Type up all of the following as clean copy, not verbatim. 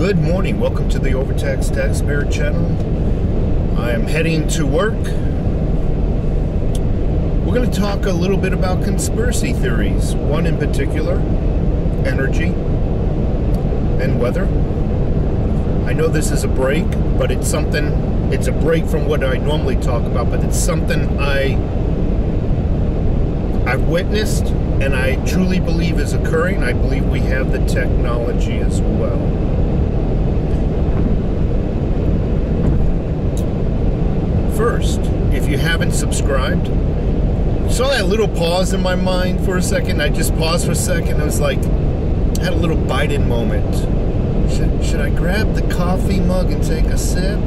Good morning. Welcome to the Overtaxed Taxpayer channel. I am heading to work. We're going to talk a little bit about conspiracy theories. One in particular, energy and weather. I know this is a break, but it's a break from what I normally talk about, but it's something I've witnessed and I truly believe is occurring. I believe we have the technology as well. First, if you haven't subscribed, saw that little pause in my mind for a second. I just paused for a second. I was like, I had a little Biden moment. Should I grab the coffee mug and take a sip?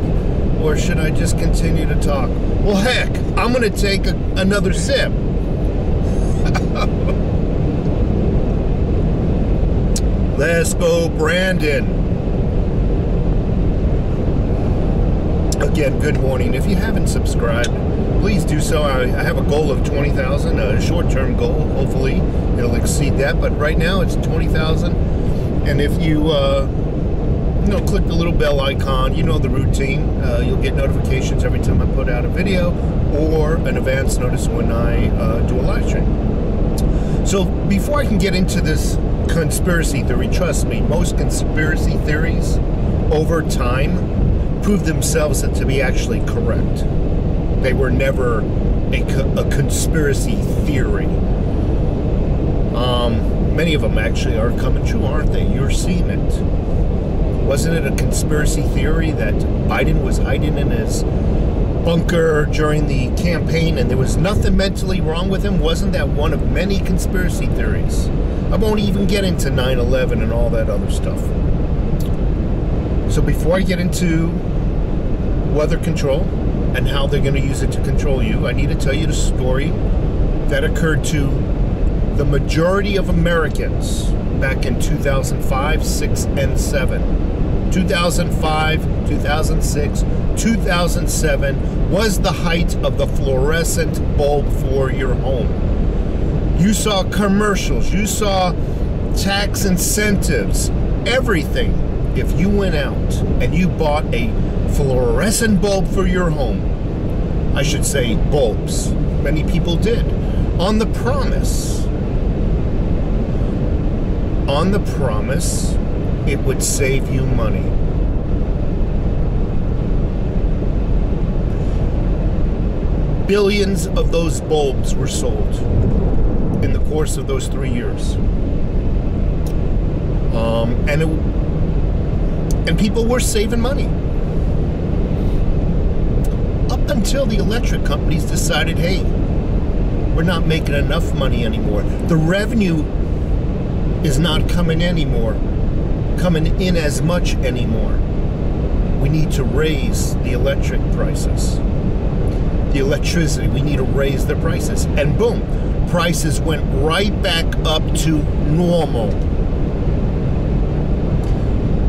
Or should I just continue to talk? Well, heck, I'm going to take another sip. Let's go, Brandon. Again, good morning. If you haven't subscribed, please do so. I have a goal of 20,000, a short-term goal. Hopefully, it'll exceed that. But right now, it's 20,000. And if you, click the little bell icon, you know the routine. You'll get notifications every time I put out a video or an advance notice when I do a live stream. So before I can get into this conspiracy theory, trust me, most conspiracy theories over time prove themselves to be actually correct. They were never a conspiracy theory. Many of them actually are coming true, aren't they? You're seeing it. Wasn't it a conspiracy theory that Biden was hiding in his bunker during the campaign and there was nothing mentally wrong with him? Wasn't that one of many conspiracy theories? I won't even get into 9/11 and all that other stuff. So before I get into weather control and how they're going to use it to control you, I need to tell you the story that occurred to the majority of Americans back in 2005, 6, and 7. 2005, 2006, 2007 was the height of the fluorescent bulb for your home. You saw commercials, you saw tax incentives, everything. If you went out and you bought a fluorescent bulb for your home, I should say bulbs, many people did, on the promise it would save you money. Billions of those bulbs were sold in the course of those 3 years. And people were saving money. Up until the electric companies decided, hey, we're not making enough money anymore. The revenue is not coming in as much anymore. We need to raise the electric prices. The electricity, we need to raise the prices. And boom, prices went right back up to normal.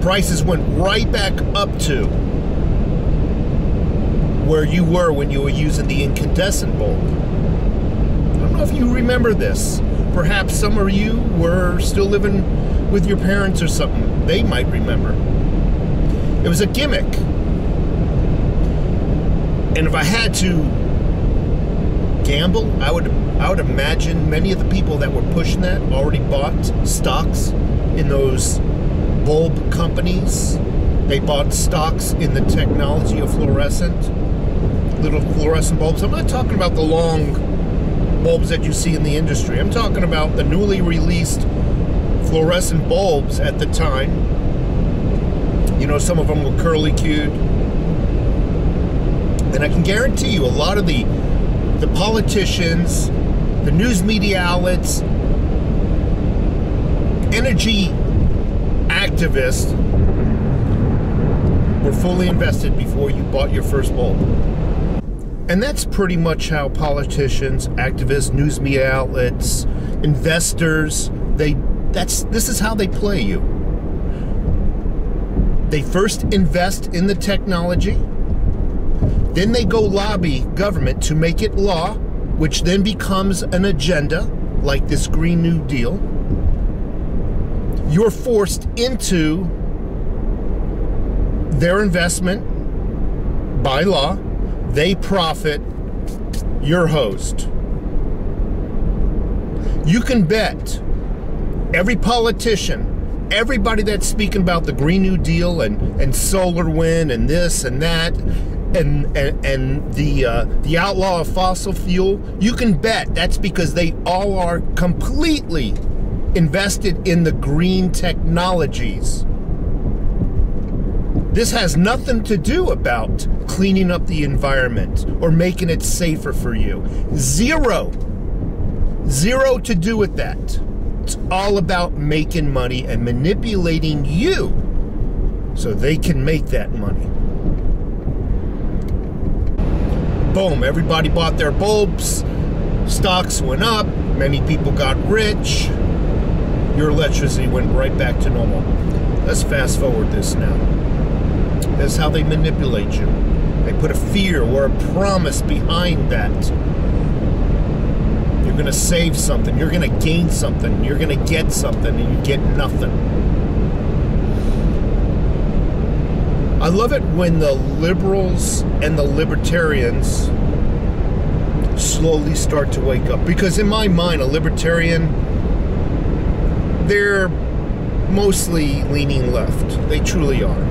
Prices went right back up to where you were when you were using the incandescent bulb. I don't know if you remember this. Perhaps some of you were still living with your parents or something. They might remember. It was a gimmick. And if I had to gamble, I would imagine many of the people that were pushing that already bought stocks in those bulb companies. They bought stocks in the technology of little fluorescent bulbs. I'm not talking about the long bulbs that you see in the industry. I'm talking about the newly released fluorescent bulbs at the time. You know, some of them were curly-cued. And I can guarantee you a lot of the politicians, the news media outlets, energy activists were fully invested before you bought your first bulb. And that's pretty much how politicians, activists, news media outlets, investors, this is how they play you. They first invest in the technology, then they go lobby government to make it law, which then becomes an agenda, like this Green New Deal. You're forced into their investment, by law, they profit, your host. You can bet every politician, everybody that's speaking about the Green New Deal and solar wind and this and that and the outlaw of fossil fuel, you can bet that's because they all are completely invested in the green technologies. This has nothing to do about cleaning up the environment or making it safer for you. Zero to do with that. It's all about making money and manipulating you so they can make that money. Boom, everybody bought their bulbs, stocks went up, many people got rich, your electricity went right back to normal. Let's fast forward this now. That's how they manipulate you. They put a fear or a promise behind that. You're going to save something. You're going to gain something. You're going to get something, and you get nothing. I love it when the liberals and the libertarians slowly start to wake up. Because in my mind, a libertarian, they're mostly leaning left. They truly are.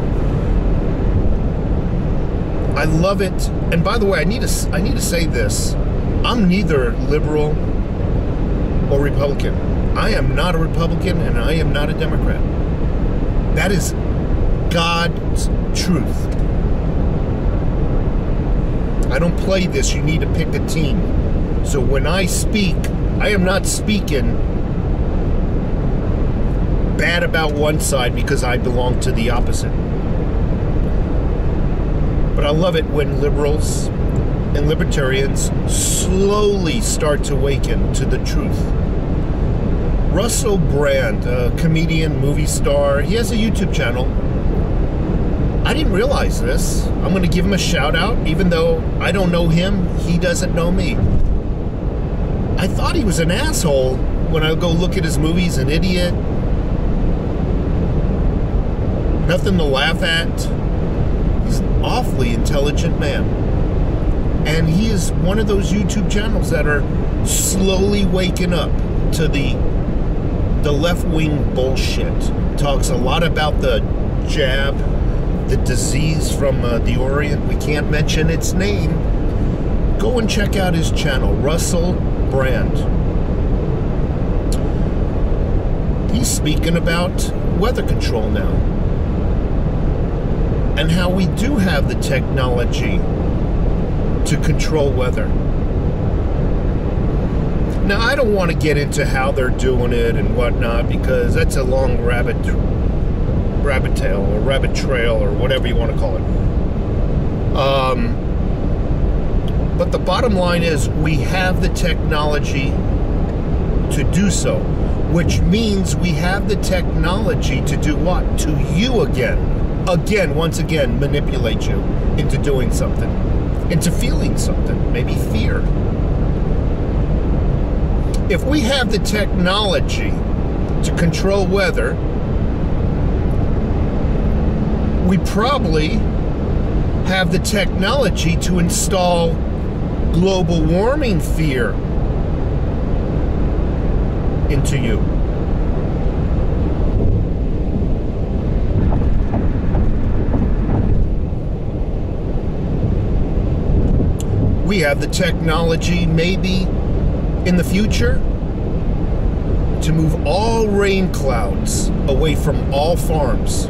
I love it. And by the way, I need to say this. I'm neither liberal or Republican. I am not a Republican and I am not a Democrat. That is God's truth. I don't play this. You need to pick a team. So when I speak, I am not speaking bad about one side because I belong to the opposite. But I love it when liberals and libertarians slowly start to awaken to the truth. Russell Brand, a comedian, movie star, he has a YouTube channel. I didn't realize this. I'm going to give him a shout out, even though I don't know him, he doesn't know me. I thought he was an asshole when I go look at his movies, an idiot. Nothing to laugh at. He's an awfully intelligent man. And he is one of those YouTube channels that are slowly waking up to the left-wing bullshit. Talks a lot about the jab, the disease from the Orient. We can't mention its name. Go and check out his channel, Russell Brand. He's speaking about weather control now. And how we do have the technology to control weather. Now, I don't want to get into how they're doing it and whatnot, because that's a long rabbit tail or rabbit trail or whatever you want to call it. But the bottom line is we have the technology to do so, which means we have the technology to do what? To you again. Once again, manipulate you into doing something, into feeling something, maybe fear. If we have the technology to control weather, we probably have the technology to install global warming fear into you. We have the technology, maybe in the future, to move all rain clouds away from all farms.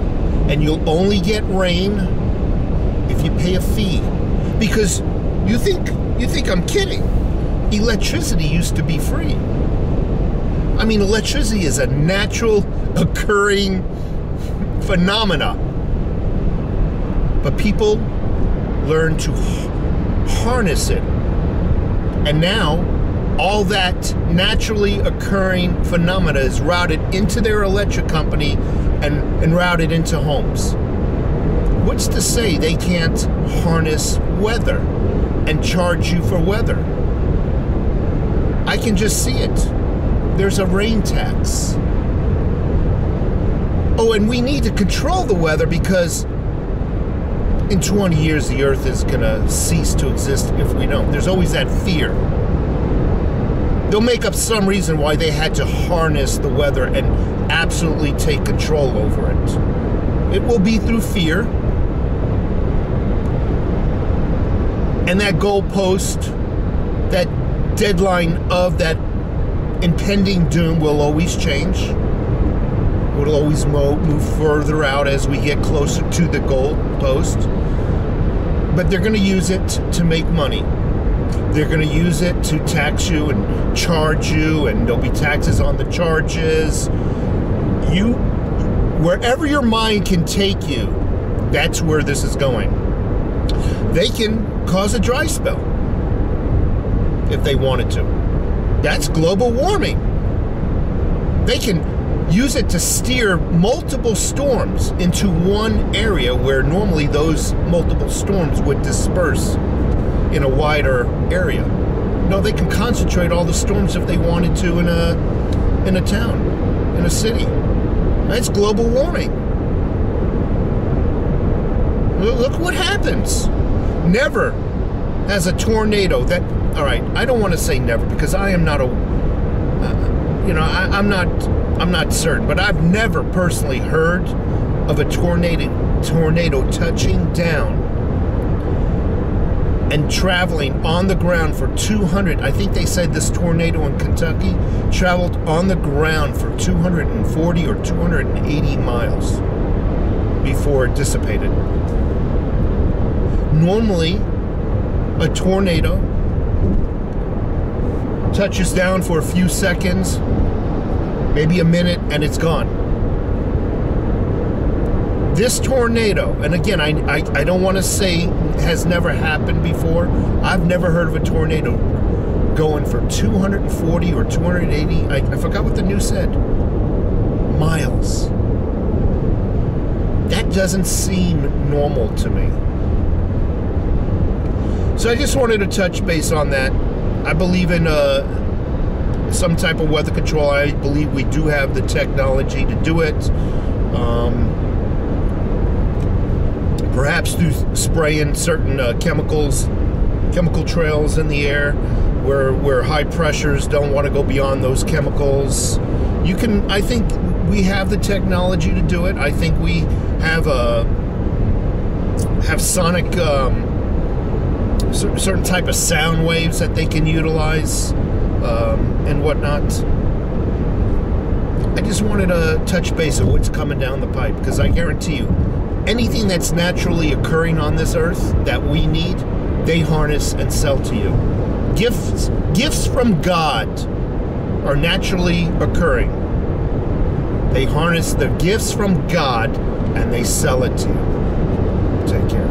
And you'll only get rain if you pay a fee. Because you think I'm kidding. Electricity used to be free. I mean, electricity is a natural occurring phenomena. But people learn to harness it. And now all that naturally occurring phenomena is routed into their electric company and routed into homes. What's to say they can't harness weather and charge you for weather? I can just see it. There's a rain tax. Oh, and we need to control the weather because in 20 years the Earth is going to cease to exist if we don't. There's always that fear. They'll make up some reason why they had to harness the weather and absolutely take control over it. It will be through fear. And that goalpost, that deadline of that impending doom will always change. It will always move further out as we get closer to the goalpost. But they're going to use it to make money. They're going to use it to tax you and charge you, and there'll be taxes on the charges. Wherever your mind can take you, that's where this is going. They can cause a dry spell if they wanted to. That's global warming. They can use it to steer multiple storms into one area where normally those multiple storms would disperse in a wider area. No, they can concentrate all the storms if they wanted to in a town, in a city. That's global warming. Look what happens. Never has a tornado that, all right, I don't want to say never because I am not I'm not certain, but I've never personally heard of a tornado touching down and traveling on the ground for 200, I think they said this tornado in Kentucky traveled on the ground for 240 or 280 miles before it dissipated. Normally, a tornado touches down for a few seconds, maybe a minute, and it's gone. This tornado, and again, I don't want to say has never happened before. I've never heard of a tornado going for 240 or 280, I forgot what the news said, miles. That doesn't seem normal to me. So I just wanted to touch base on that. I believe in some type of weather control. I believe we do have the technology to do it. Perhaps through spraying certain chemical trails in the air where high pressures don't want to go beyond those chemicals. I think we have the technology to do it. I think we have sonic certain type of sound waves that they can utilize and whatnot. I just wanted to touch base on what's coming down the pipe, because I guarantee you, anything that's naturally occurring on this earth that we need, they harness and sell to you. Gifts from God are naturally occurring. They harness the gifts from God and they sell it to you. Take care.